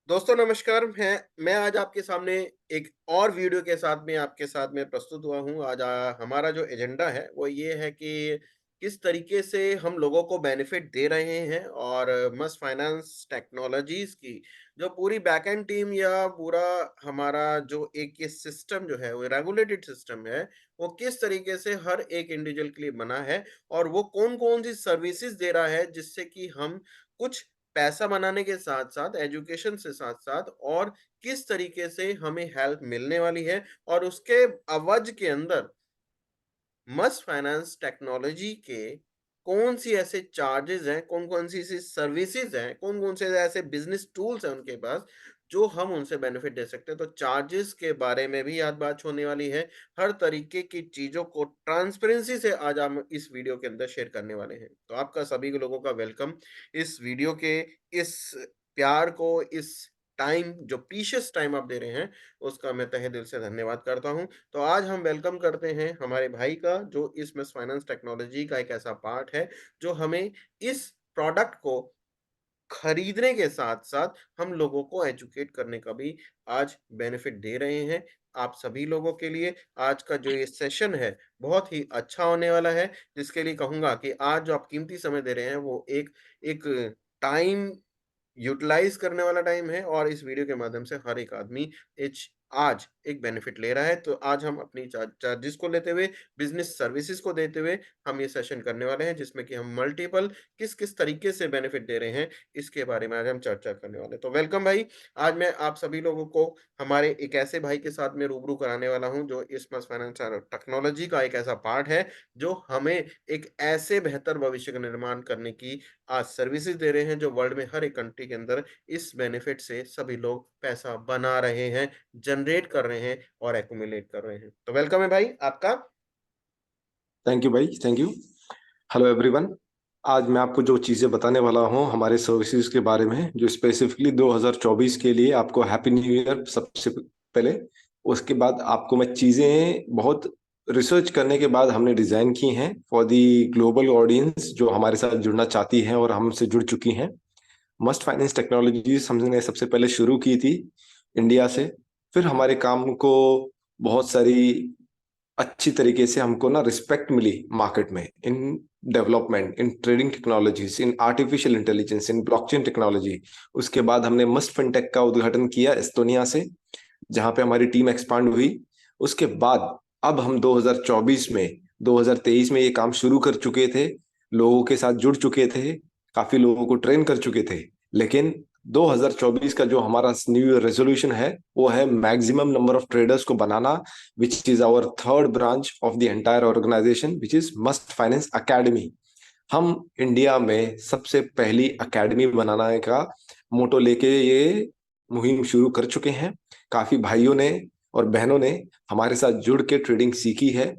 दोस्तों नमस्कार। मैं आज आपके सामने एक और वीडियो के साथ में आपके साथ में प्रस्तुत हुआ हूँ। आज हमारा जो एजेंडा है वो ये है कि किस तरीके से हम लोगों को बेनिफिट दे रहे हैं और मस्ट फाइनेंस टेक्नोलॉजीज़ की जो पूरी बैकएंड टीम या पूरा हमारा जो एक ये सिस्टम जो है वो रेगुलेटेड सिस्टम है, वो किस तरीके से हर एक इंडिविजुअल के लिए बना है और वो कौन-कौन सी सर्विसेज़ दे रहा है जिससे कि हम कुछ पैसा बनाने के साथ-साथ, एजुकेशन से साथ-साथ और किस तरीके से हमें हेल्प मिलने वाली है और उसके अवज के अंदर मस्ट फाइनेंस टेक्नोलॉजी के कौन-सी ऐसे चार्जेज़ हैं, कौन-कौन सी ऐसी सर्विसेज़ हैं, कौन-कौन से ऐसे बिज़नेस टूल्स हैं उनके पास, जो हम उनसे बेनिफिट दे सकते हैं। तो चार्जेज़ के बारे में भी आज बात होने वाली है। हर तरीके की चीज़ों को ट्रांसपेरेंसी से आज हम इस वीडियो के अंदर शेयर करने वाले हैं। तो आपका सभी लोगों का वेलकम इस वीडियो के इस प्यार को, इस टाइम जो प्रीशियस टाइम आप दे रहे हैं, उसका मैं तहे दिल से धन्यवाद करता हूँ। तो आज हम वेलकम करते हैं हमारे भाई का जो इस मिस फाइनेंस टेक्नोलॉजी का एक ऐसा पार्ट है जो हमें इस प्रोडक्ट को खरीदने के साथ-साथ हम लोगों को एजुकेट करने का भी आज बेनिफिट दे रहे हैं। आप सभी लोगों के लिए आज का जो ये सेशन है बहुत ही अच्छा होने वाला है, जिसके लिए कहूँगा कि आज जो आप कीमती समय दे रहे हैं वो एक एक टाइम यूटिलाइज़ करने वाला टाइम है और इस वीडियो के माध्यम से हर एक आदमी इच आज एक बेनिफिट ले रहा है। तो आज हम अपनी चार्जेज़ को लेते हुए, बिज़नेस सर्विसेज़ को देते हुए हम ये सेशन करने वाले हैं जिसमें कि हम मल्टीपल किस-किस तरीके से बेनिफिट दे रहे हैं, इसके बारे में आज हम चर्चा करने वाले हैं। तो वेलकम भाई, आज मैं आप सभी लोगों को हमारे एक ऐसे भाई के साथ में रूबरू कराने वाला हूँ जो इस मस फाइनेंस टेक्नोलॉजी का एक ऐसा पार्ट है, जो हमें एक ऐसे बेहतर भविष्य का निर्माण करने की आज सर्विसेज दे रहे हैं जो वर्ल्ड में हर एक कंट्री के अंदर इस बेनिफिट से सभी लोग पैसा बना रहे हैं, जनरेट कर रहे हैं और एक्युमुलेट कर रहे हैं। तो वेलकम है भाई आपका। थैंक यू भाई, थैंक यू। Hello everyone. आज मैं आपको जो चीज़ें बताने वाला हूँ हमारे सर्विसेज के बारे में, जो स्पेसिफिकली 2024 के लिए आपको हैप्पी न्यू ईयर सबसे पहले। उसके बाद आपको मैं चीज़ें बहुत रिसर्च करने के बाद हमने डिज़ाइन की हैं फॉर दी ग्लोबल ऑडियंस जो हमारे साथ जुड़ना चाहती हैं और हमसे जुड़ चुकी हैं। मस्ट फाइनेंस टेक्नोलॉजीज हमने सबसे पहले शुरू की थी इंडिया से। फिर हमारे काम को बहुत सारी अच्छी तरीके से हमको ना रिस्पेक्ट मिली मार्केट में, in development, in trading technologies, in artificial intelligence, in blockchain technology. उसके बाद हमने मस्ट फिनटेक का उद्घाटन किया एस्टोनिया से, जहां पे हमारी टीम एक्सपांड हुई। उसके बाद अब हम 2024 में, 2023 में ये काम शुरू कर चुके थे, लोगों के साथ जुड़ चुके थे, काफी लोगों को ट्रेन कर चुके थे। लेकिन 2024 का जो हमारा न्यू ईयर रेजोल्यूशन है वो है मैक्सिमम नंबर ऑफ ट्रेडर्स को बनाना, which is our third branch of the entire organization, which is must finance academy. हम इंडिया में सबसे पहली एकेडमी बनाने का मोटो लेके ये मुहिम शुरू कर चुके हैं। काफी भाइयों ने और बहनों ने हमारे साथ जुड़ के ट्रेडिंग सीखी है।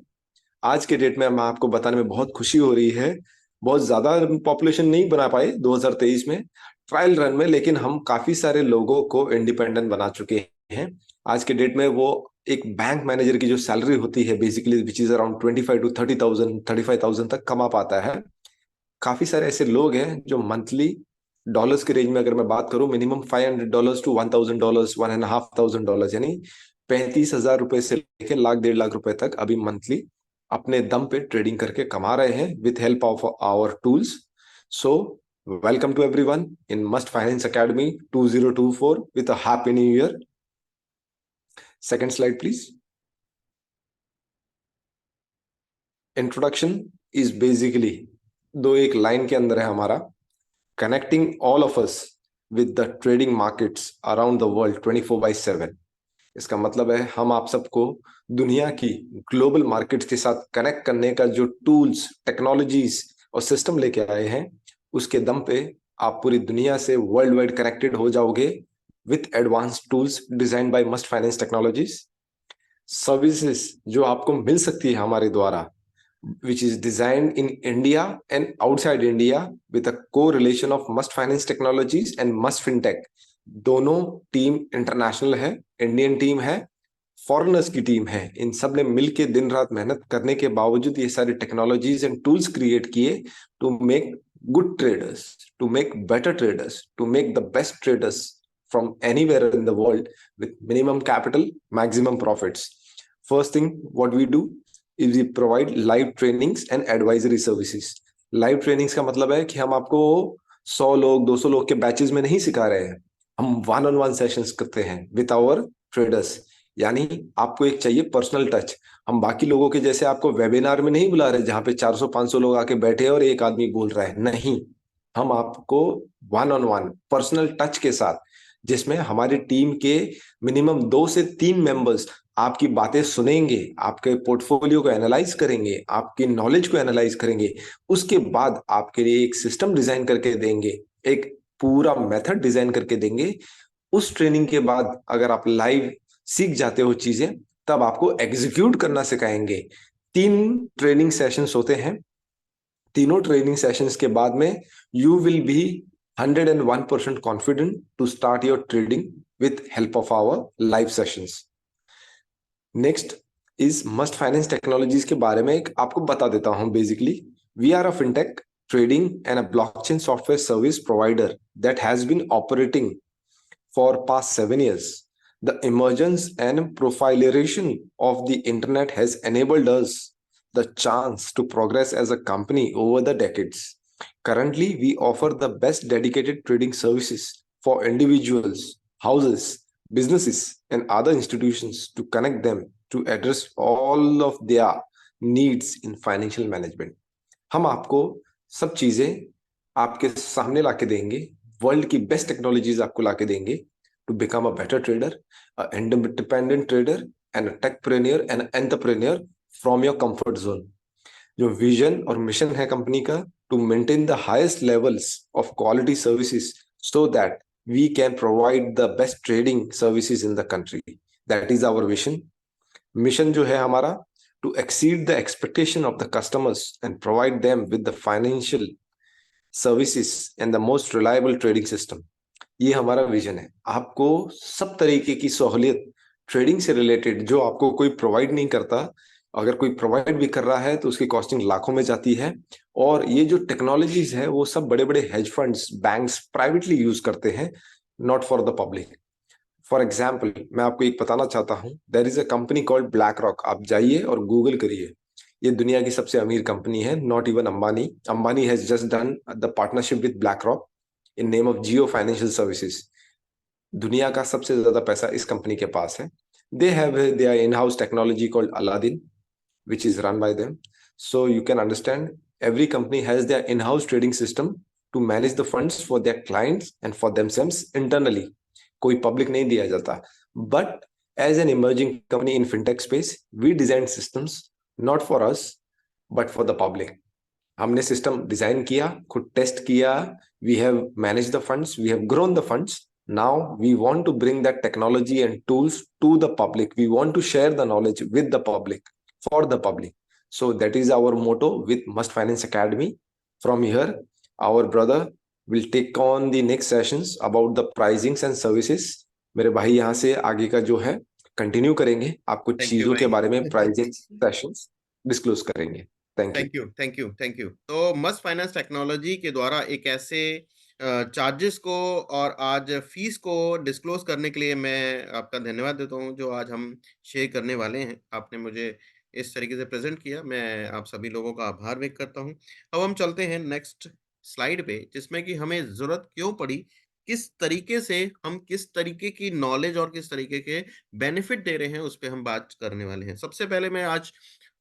आज के डेट में मैं आपको बताने में बहुत खुशी हो रही है, बहुत ज्यादा पॉपुलेशन नहीं बना पाए 2023 में ट्रायल रन में, लेकिन हम काफी सारे लोगों को इंडिपेंडेंट बना चुके हैं। आज के डेट में वो एक बैंक मैनेजर की जो सैलरी होती है basically, which is around 25 to 30,000, 35,000 तक कमा पाता है। काफी सारे ऐसे लोग हैं जो मंथली डॉलर्स के रेंज में, अगर मैं बात करूं, मिनिमम $500 to $1,000, $1,500, यानी 35,000 रुपए से लेकर लाख 1.5 लाख रुपए तक अभी मंथली अपने दम पे ट्रेडिंग करके कमा रहे हैं with help of our tools. So welcome to everyone in Must finance Academy 2024 with a happy new year. Second slide please. Introduction is basically दो एक लाइन के अंदर है हमारा, connecting all of us with the trading markets around the world 24/7। इसका मतलब है हम आप सबको दुनिया की ग्लोबल मार्केट्स के साथ कनेक्ट करने का जो टूल्स, टेक्नोलॉजीज और सिस्टम लेके आए हैं, उसके दम पे आप पूरी दुनिया से वर्ल्ड वाइड कनेक्टेड हो जाओगे with advance tools design by must Finance technologies. Services जो आपको मिल सकती है हमारे द्वारा, which is designed in India and outside India with a correlation of Must Finance Technologies and Must Fintech। दोनों टीम इंटरनेशनल है, इंडियन टीम है, foreigners की टीम है। इन सब ने मिलके दिन रात मेहनत करने के बावजूद ये सारी टेक्नोलॉजीज एंड टूल्स क्रिएट किए to make good traders, to make better traders, to make the best traders from anywhere in the world with minimum capital, maximum profits. First thing what we do is we provide live trainings and advisory services. Live trainings का मतलब है कि हम आपको 100 लोग 200 लोग के batches में नहीं सिखा रहे हैं, हम वन ऑन वन सेशंस करते हैं विद आवर ट्रेडर्स। यानी आपको एक चाहिए पर्सनल टच। हम बाकी लोगों के जैसे आपको वेबिनार में नहीं बुला रहे जहां पे 400-500 लोग आके बैठे और एक आदमी बोल रहा है, नहीं। हम आपको one on one personal touch के साथ, जिसमें हमारी टीम के मिनिमम 2 से 3 मेंबर्स आपकी बातें सुनेंगे, आपके पोर्टफोलियो को एनालाइज करेंगे, आपकी नॉलेज को एनालाइज करेंगे, उसके बाद आपके लिए एक सिस्टम डिजाइन करके देंगे, एक पूरा मेथड डिजाइन करके देंगे। उस ट्रेनिंग के बाद अगर आप लाइव सीख जाते हो चीजें, तब आपको एग्जीक्यूट करना सिखाएंगे। 3 ट्रेनिंग सेशंस होते हैं। तीनों ट्रेनिंग सेशंस के बाद में you will be 101% confident to start your trading with help of our live sessions. Next is must Finance Technologies के बारे में एक आपको बता देता हूं। Basically we are a fintech trading and a blockchain software service provider that has been operating for past 7 years. The emergence and proliferation of the internet has enabled us the chance to progress as a company over the decades. Currently, we offer the best dedicated trading services for individuals, houses, businesses, and other institutions to connect them to address all of their needs in financial management. हम आपको सब चीजें आपके सामने लाके देंगे, world की best technologies आपको लाके देंगे to become a better trader, independent trader and techpreneur and entrepreneur from your comfort zone. जो विजन और मिशन है कंपनी का, to maintain the highest levels of quality services so that we can provide the best trading services in the country. That is our vision. Mission जो है हमारा, to exceed the expectation of the customers and provide them with the financial services and the most reliable trading system. ये हमारा vision है। आपको सब तरीके की सहूलियत ट्रेडिंग से रिलेटेड जो आपको कोई प्रोवाइड नहीं करता, अगर कोई प्रोवाइड भी कर रहा है तो उसकी कॉस्टिंग लाखों में जाती है। और ये जो टेक्नोलॉजीज है वो सब बड़े बड़े hedge funds, banks privately use करते हैं, not for the public. For example मैं आपको एक बताना चाहता हूं, there is a company called BlackRock. आप जाइए और गूगल करिए, ये दुनिया की सबसे अमीर कंपनी है। Not even Ambani. Ambani has just done the partnership with black rock in name of Jio financial services. दुनिया का सबसे ज्यादा पैसा इस कंपनी के पास है। They have their in house technology called Aladdin which is run by them. So you can understand every company has their in-house trading system to manage the funds for their clients and for themselves internally. कोई public नहीं दिया जाता। But as an emerging company in fintech space, we design systems not for us but for the public. हमने system design किया, खुद test किया, we have manage the funds, we have grown the funds. Now we want to bring that technology and tools to the public. We want to share the knowledge with the public, for the public. So that is our motto with Must Finance Academy. From here, our brother will take on the next sessions about the pricings and services. मेरे भाई यहाँ से आगे का जो है continue करेंगे, आपको थैंक यू चीजों के बारे में भाई। प्राइसिंग सेशंस डिस्क्लोज करेंगे। Thank you. Thank you, thank you, thank you. तो मस्ट फाइनेंस टेक्नोलॉजी के द्वारा एक ऐसे चार्जेस को और आज फीस को डिस्क्लोज करने के लिए मैं आपका धन्यवाद देता हूं, जो आज हम शेयर करने वाले हैं। आपने मुझे इस तरीके से प्रेजेंट किया, मैं आप सभी लोगों का आभार व्यक्त करता हूं। अब हम चलते हैं नेक्स्ट स्लाइड पे, जिसमें कि हमें जरूरत क्यों पड़ी, किस तरीके से हम किस तरीके की नॉलेज और किस तरीके के बेनिफिट दे रहे हैं, उस पर हम बात करने वाले हैं। सबसे पहले मैं आज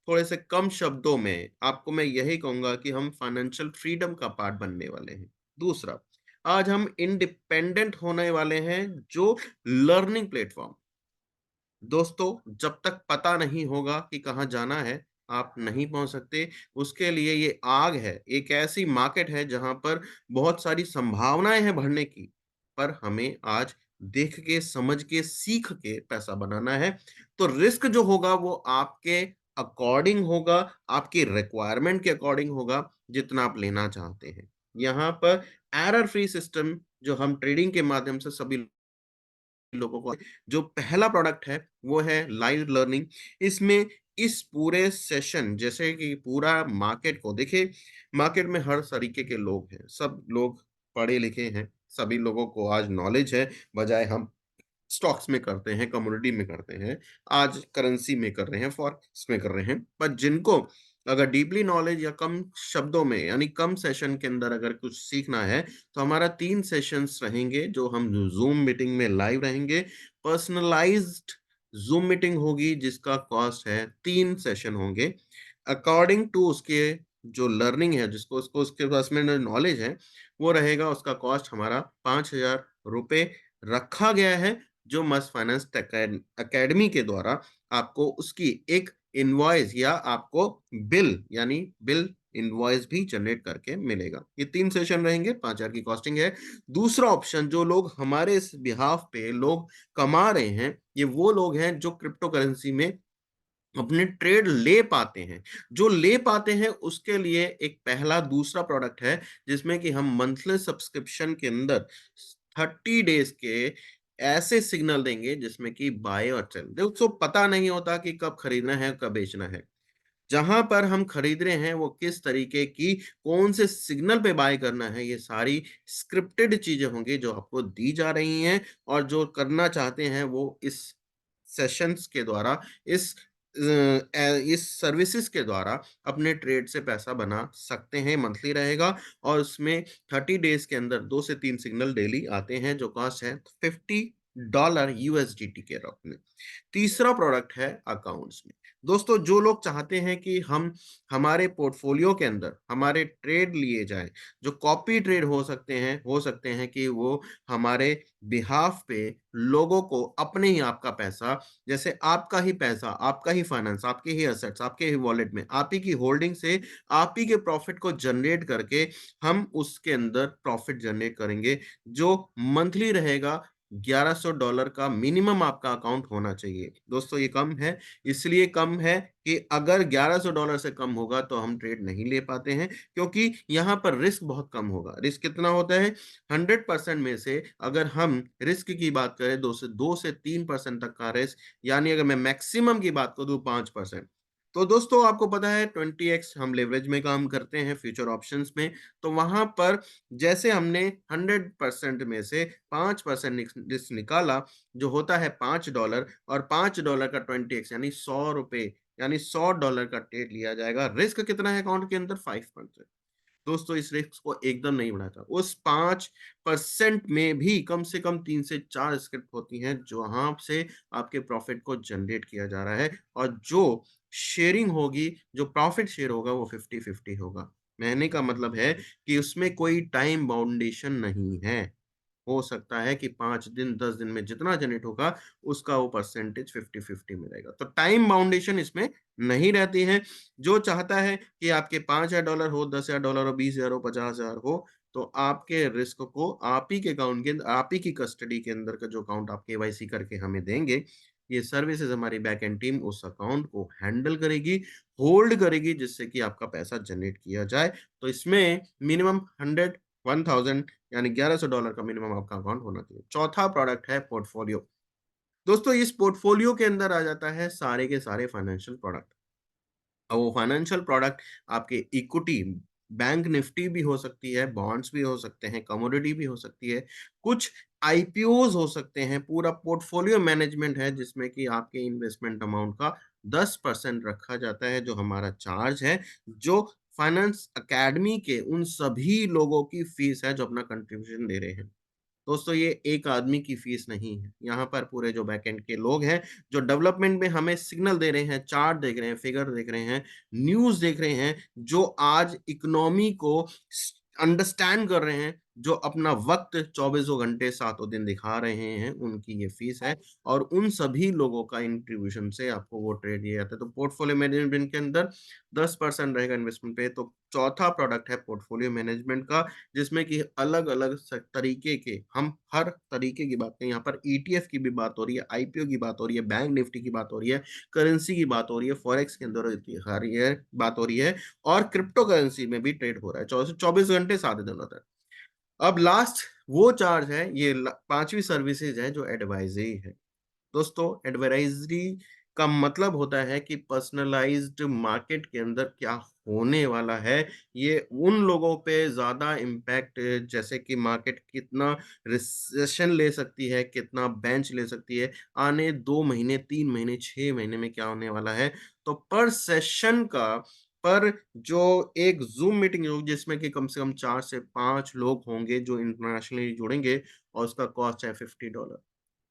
थोड़े से कम शब्दों में आपको मैं यही कहूंगा कि हम फाइनेंशियल फ्रीडम का पार्ट बनने वाले हैं। दूसरा, आज हम इंडिपेंडेंट होने वाले हैं, जो लर्निंग प्लेटफॉर्म। दोस्तों, जब तक पता नहीं होगा कि कहाँ जाना है, आप नहीं पहुंच सकते। उसके लिए ये आग है, एक ऐसी मार्केट है जहां पर बहुत सारी संभावनाएं हैं बढ़ने की, पर हमें आज देख के, समझ के, सीख के पैसा बनाना है। तो रिस्क जो होगा वो आपके अकॉर्डिंग होगा, आपकी रिक्वायरमेंट के अकॉर्डिंग होगा, जितना आप लेना चाहते हैं। यहाँ पर एरर फ्री सिस्टम जो हम ट्रेडिंग के माध्यम से सभी लोगों को, जो पहला प्रोडक्ट है वो है लाइव लर्निंग। इसमें इस पूरे सेशन, जैसे कि पूरा मार्केट को देखिए, मार्केट में हर तरीके के लोग हैं, सब लोग पढ़े लिखे हैं, सभी लोगों को आज नॉलेज है, बजाय हम स्टॉक्स में करते हैं, कमोडिटी में करते हैं, आज करेंसी में कर रहे हैं, फॉरेक्स में कर रहे हैं। पर जिनको अगर डीपली नॉलेज या कम शब्दों में यानी कम सेशन के अंदर अगर कुछ सीखना है, तो हमारा 3 सेशंस रहेंगे जो हम ज़ूम मीटिंग में लाइव रहेंगे। पर्सनलाइज्ड ज़ूम मीटिंग होगी जिसका कॉस्ट है 3 सेशन होंगे। अकॉर्डिंग टू उसके जो लर्निंग है, जिसको उसको उसके पास में नॉलेज है, वो रहेगा उसका कॉस्ट हमारा ₹5000 रखा गया है, जो मस्ट फाइनेंस एकेडमी के द्वारा आपको उसकी एक इनवॉइस या आपको बिल यानी बिल इनवॉइस भी जनरेट करके मिलेगा। ये 3 सेशन रहेंगे, 5000 की कॉस्टिंग है। दूसरा ऑप्शन जो लोग हमारे इस बिहाफ पे लोग कमा रहे हैं, ये वो लोग हैं जो क्रिप्टो करेंसी में अपने ट्रेड ले पाते हैं। जो ले पाते हैं उसके लिए एक पहला दूसरा प्रोडक्ट है, जिसमें कि हम मंथली सब्सक्रिप्शन के अंदर 30 डेज़ के ऐसे सिग्नल देंगे जिसमें कि बाय और सेल दोस्तों पता नहीं होता कि कब खरीदना है, कब बेचना है। जहाँ पर हम खरीद रहे हैं वो किस तरीके की कौन से सिग्नल पे बाय करना है, ये सारी स्क्रिप्टेड चीज़ें होंगी जो आपको दी जा रही हैं और जो करना चाहते हैं वो इस सेशंस के द्वारा इस सर्विसेज के द्वारा अपने ट्रेड से पैसा बना सकते हैं। मंथली रहेगा और उसमें 30 डेज़ के अंदर 2 से 3 सिग्नल डेली आते हैं जो कॉस्ट है $50 यूएसडीटी के रूप में। तीसरा प्रोडक्ट है अकाउंट्स में। दोस्तों जो लोग चाहते हैं कि हम हमारे पोर्टफोलियो के अंदर हमारे ट्रेड लिए जाएँ, जो कॉपी ट्रेड हो सकते हैं कि वो हमारे बिहाफ़ पे लोगों को अपने ही आपका पैसा जैसे आपका ही पैसा, आपका ही फाइनेंस, आपके ही एसेट्स, आपके ही वॉलेट में, आप ही की होल्डिंग से आप ही के प्रॉफिट को जनरेट करके हम उसके अंदर प्रॉफिट जनरेट करेंगे, जो मंथली रहेगा $1100 का मिनिमम आपका अकाउंट होना चाहिए। दोस्तों ये कम है, इसलिए कम है कि अगर $1100 से कम होगा तो हम ट्रेड नहीं ले पाते हैं क्योंकि यहाँ पर रिस्क बहुत कम होगा। रिस्क कितना होता है? 100% में से अगर हम रिस्क की बात करें 2 से 3% तक का रिस्क यानी अगर मैं मैक्सिमम की बात करूँ 5%। तो दोस्तों आपको पता है 20x हम लेवरेज में काम करते हैं फ्यूचर ऑप्शंस में, तो वहाँ पर जैसे हमने 100% में से 5% रिस्क निकाला, जो होता है $5 और $5 का 20x यानी ₹100 यानी $100 का ट्रेड लिया जाएगा। रिस्क कितना है अकाउंट के अंदर? 5%। दोस्तों इस रिस्क को एकदम नहीं बढ़ाता। उस 5% में भी कम से कम 3 से 4 स्क्रिप्ट होती हैं, जहाँ से आपके प्रॉफिट को जनरेट किया जा रहा है और जो शेयरिंग होगी, जो प्रॉफिट शेयर होगा वो 50-50 होगा। कहने का मतलब है कि उसमें कोई टाइम बाउंडेशन नहीं है। हो सकता है कि 5 दिन, 10 दिन में जितना जनरेट होगा, उसका वो परसेंटेज 50-50 मिलेगा। तो टाइम बाउंडेशन इसमें नहीं रहती है। जो चाहता है कि आपके $5000 हो, $10,000 हो, 20,000 हो, 50,000 हो, तो आपके रिस्क को आप ही के अकाउंट के अंदर आप ही की कस्टडी के अंदर का जो अकाउंट आप केवाईसी करके हमें देंगे, ये सर्विसेज़ हमारी बैक एंड टीम उस अकाउंट को हैंडल करेगी, होल्ड करेगी जिससे कि आपका पैसा जनरेट किया जाए। तो इसमें मिनिमम 1000 यानी $1100 का मिनिमम आपका अकाउंट होना चाहिए। चौथा प्रोडक्ट है पोर्टफोलियो। दोस्तों इस पोर्टफोलियो के अंदर आ जाता है सारे के सारे फाइनेंशियल प्रोडक्ट। अब वो फाइनेंशियल प्रोडक्ट आपके इक्विटी, बैंक निफ्टी भी हो सकती है, बॉन्ड्स भी हो सकते हैं, कमोडिटी भी हो सकती है, कुछ आईपीओज़ हो सकते हैं, पूरा पोर्टफोलियो मैनेजमेंट है जिसमें कि आपके इन्वेस्टमेंट अमाउंट का 10% रखा जाता है जो हमारा चार्ज है, जो फाइनेंस अकेडमी के उन सभी लोगों की फीस है जो अपना कंट्रीब्यूशन दे रहे हैं। दोस्तों ये एक आदमी की फीस नहीं है। यहाँ पर पूरे जो बैकएंड के लोग हैं, जो डेवलपमेंट में हमें सिग्नल दे रहे हैं, चार्ट देख रहे हैं, फिगर देख रहे हैं, न्यूज़ देख रहे हैं, जो आज इकोनॉमी को अंडरस्टैंड कर रहे हैं, जो अपना वक़्त चौबीसों घंटे सातों दिन दिखा रहे हैं, उनकी ये फीस है और उन सभी लोगों का कंट्रीब्यूशन से आपको वो ट्रेड दिया जाता है। तो पोर्टफोलियो मैनेजमेंट के अंदर 10% रहेगा इन्वेस्टमेंट पे। तो चौथा प्रोडक्ट है पोर्टफोलियो मैनेजमेंट का जिसमें कि अलग-अलग तरीके के हम हर तरीके की बात करें यहाँ पर ईटीएफ की भी बात हो रही है, आईपीओ की बात हो रही है, बैंक निफ्टी की बात हो रही है, करेंसी की बात हो रही है, फॉरेक्स के अंदर होती है बात हो रही है और क्रिप्टो करेंसी में भी ट्रेड हो रहा है 24 घंटे 7 दिनों तक। अब लास्ट वो चार्ज है ये 5वीं सर्विसेज है जो एडवाइजरी है। दोस्तों एडवाइजरी का मतलब होता है कि पर्सनलाइज्ड मार्केट के अंदर क्या होने वाला है, ये उन लोगों पे ज़्यादा इम्पैक्ट, जैसे कि मार्केट कितना रिसेशन ले सकती है, कितना बेंच ले सकती है, आने 2 महीने, 3 महीने, 6 महीने में क्या होने वाला है। तो पर सेशन का पर जो एक ज़ूम मीटिंग होगी जिसमें कि कम से कम 4 से 5 लोग होंगे जो इंटरनेशनली जुड़ेंगे और उसका कॉस्ट है $50।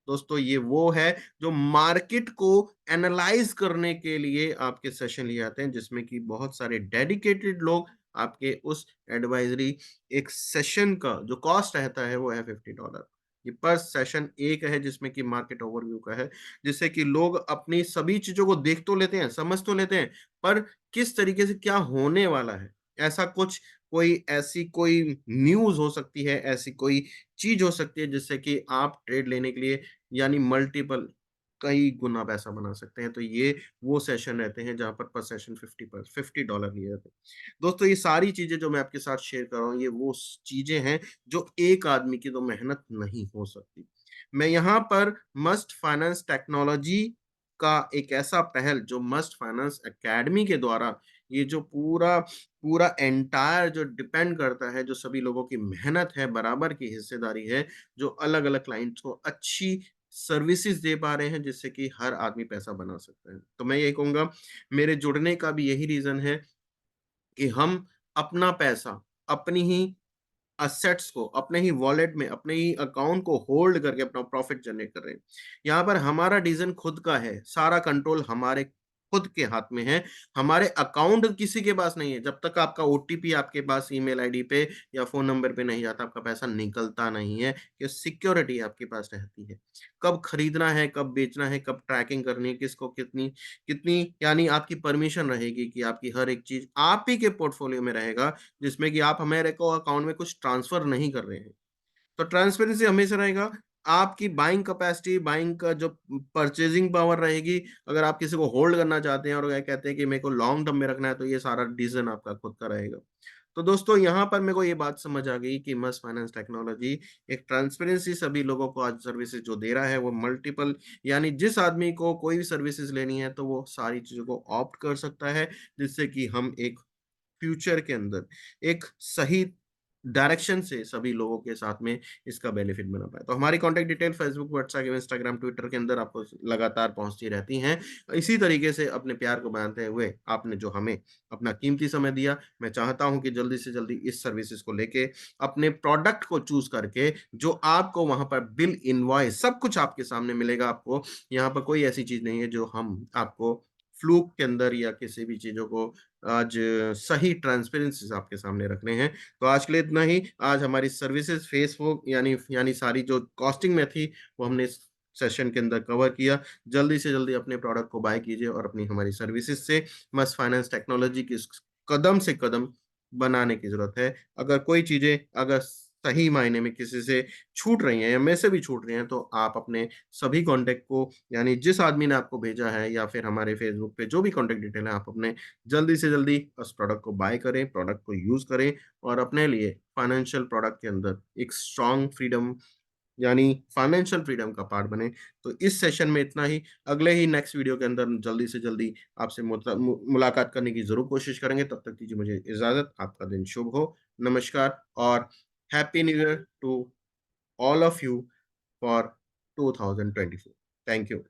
दोस्तों ये वो है जो मार्केट को एनालाइज करने के लिए आपके सेशन लिए जाते हैं, जिसमें कि बहुत सारे डेडिकेटेड लोग आपके उस एडवाइजरी एक सेशन का जो कॉस्ट रहता है वो है $50। ये पर सेशन एक है जिसमें कि मार्केट ओवरव्यू का है, जिससे कि लोग अपनी सभी चीजों को देख तो लेते हैं, समझ तो लेते हैं, पर किस तरीके से क्या होने वाला है, ऐसा कुछ कोई ऐसी कोई न्यूज़ हो सकती है, ऐसी कोई चीज़ हो सकती है जिससे कि आप ट्रेड लेने के लिए यानी मल्टीपल कई गुना पैसा बना सकते हैं। तो ये वो सेशन रहते हैं जहाँ पर सेशन $50 लिए जाते हैं। दोस्तों ये सारी चीज़ें जो मैं आपके साथ शेयर कर रहा हूँ, ये वो स चीज़ें हैं जो एक आदमी की तो मेहनत नहीं हो सकती। मैं यहाँ पर मस्ट फाइनेंस टेक्नोलॉजी का एक ऐसा पहल जो मस्ट फाइनेंस अकेडमी के द्वारा ये जो पूरा पूरा एंटायर जो डिपेंड करता है, जो सभी लोगों की मेहनत है, बराबर की हिस्सेदारी है, जो अलग-अलग क्लाइंट्स को अच्छी सर्विसेज़ दे पा रहे हैं, जिससे कि हर आदमी पैसा बना सकता है। तो मैं यही कहूँगा, मेरे जुड़ने का भी यही रीज़न है कि हम अपना पैसा, अपनी ही असेट्स को अपने ही वॉलेट में, अपने ही अकाउंट को होल्ड करके अपना प्रॉफिट जनरेट कर रहे हैं। यहाँ पर हमारा डिसीज़न खुद का है, सारा कंट्रोल हमारे खुद के हाथ में है, हमारे अकाउंट किसी के पास नहीं है। जब तक आपका ओटीपी आपके पास ईमेल आईडी पे या फ़ोन नंबर पे नहीं जाता, आपका पैसा निकलता नहीं है, ये सिक्योरिटी आपके पास रहती है। कब खरीदना है, कब बेचना है, कब ट्रैकिंग करनी है, किसको कितनी कितनी यानी आपकी परमिशन रहेगी कि आपकी हर एक चीज़ आप ही के पोर्टफ़ोलियो में रहेगा, जिसमें कि आप मेरे को अकाउंट में कुछ ट्रांसफर नहीं कर रहे हैं। तो ट्रांसपेरेंसी हमेशा रहेगा। आपकी बाइंग कैपेसिटी, बाइंग का जो परचेज़िंग पावर रहेगी, अगर आप किसी को होल्ड करना चाहते हैं और ये कहते हैं कि मेरे को लॉन्ग टर्म में रखना है, तो ये सारा डिसीज़न आपका खुद का रहेगा। तो दोस्तों यहाँ पर मेरे को ये बात समझ आ गई कि मस्ट फाइनेंस टेक्नोलॉजी एक ट्रांसपेरेंसी सभी लोगों को आज सर्विसेज़ जो दे रहा है, वो मल्टीपल यानी जिस आदमी को कोई भी सर्विसेज़ लेनी है, तो वो सारी चीज़ों को ऑप्ट कर सकता है, जिससे कि हम एक फ्यूचर के अंदर एक सही डायरेक्शन से सभी लोगों के साथ में इसका बेनिफिट बना पाए। तो हमारी contact detail Facebook, WhatsApp, Instagram, Twitter के अंदर आपको लगातार पहुँचती रहती हैं। इसी तरीके से अपने प्यार को बाँधते हुए आपने जो हमें अपना कीमती समय दिया, मैं चाहता हूँ कि जल्दी से जल्दी इस सर्विसेज़ को लेके अपने प्रोडक्ट को चूज़ करके जो आपको वहाँ पर बिल, इनवॉइस सब कुछ आपके सामने मिलेगा आपको। यहाँ पर कोई ऐसी चीज़ नहीं है जो हम आपको फ्लूक के अंदर या किसी भी चीज़ों को आज सही ट्रांसपेरेंसी से आपके सामने रख रहे हैं। तो आज के लिए इतना ही। आज हमारी सर्विसेज़ फेसबुक यानी सारी जो कॉस्टिंग में थी, वो हमने इस सेशन के अंदर कवर किया। जल्दी से जल्दी अपने प्रोडक्ट को बाय कीजिए और अपनी हमारी सर्विसेज़ से मस्ट फाइनेंस टेक्नोलॉजी की कदम से कदम बनाने की ज़रूरत है। अगर कोई चीज़ें अगर सही मायने में किसी से छूट रही हैं या मेरे से भी छूट रही हैं, तो आप अपने सभी कॉन्टैक्ट को यानी जिस आदमी ने आपको भेजा है या फिर हमारे फेसबुक पे जो भी कॉन्टैक्ट डिटेल है, आप अपने जल्दी से जल्दी उस प्रोडक्ट को बाय करें, प्रोडक्ट को यूज़ करें और अपने लिए फाइनेंशियल प्रोडक्ट के अंदर एक स्ट्रॉन्ग फ्रीडम यानी फाइनेंशियल फ्रीडम का पार्ट बने। तो इस सेशन में इतना ही। अगले ही नेक्स्ट वीडियो के अंदर जल्दी से जल्दी आपसे मुलाकात करने की ज़रूर कोशिश करेंगे। तब तक दीजिए मुझे इजाज़त। आपका दिन शुभ हो। नमस्कार और happy new year to all of you for 2024। Thank you.